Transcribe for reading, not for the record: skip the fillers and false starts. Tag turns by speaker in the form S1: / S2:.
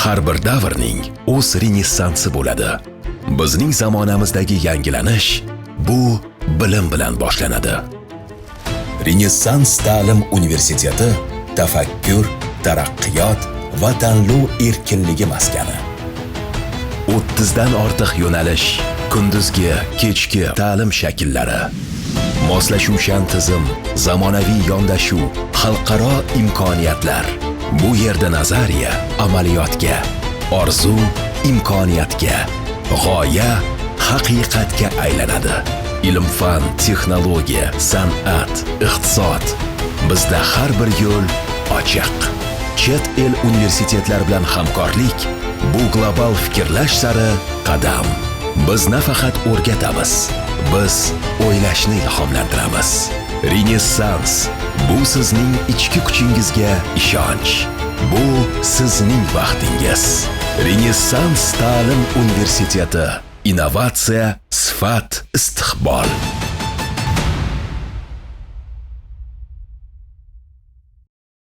S1: Har bir davrning o'z renessansi bo'ladi. Bizning zamonamizdagi yangilanish bu bilim bilan boshlanadi. Renessans ta'lim universiteti tafakkur, taraqqiyot va tanlov erkinligi maskani. 30 dan ortiq yo'nalish, kunduzgi, kechki ta'lim shakllari, moslashuvchan tizim, zamonaviy yondashuv, xalqaro imkoniyatlar. Bu yerda nazariya amaliyotga, orzu imkoniyatga, g'oya haqiqatga aylanadi. Ilm-fan, texnologiya, san'at, iqtisod. Bizda har bir yo'l ochiq. Chet el universitetlari bilan hamkorlik bu global fikrlash sari qadam. Biz nafaqat o'rgatamiz, biz o'ylashni ilhomlantiramiz. Renessans bu sizning ichki kuchingizga ishonch. Bu sizning vaqtingiz. Renessans ta'lim universiteti. Innovatsiya, sifat, istiqbol.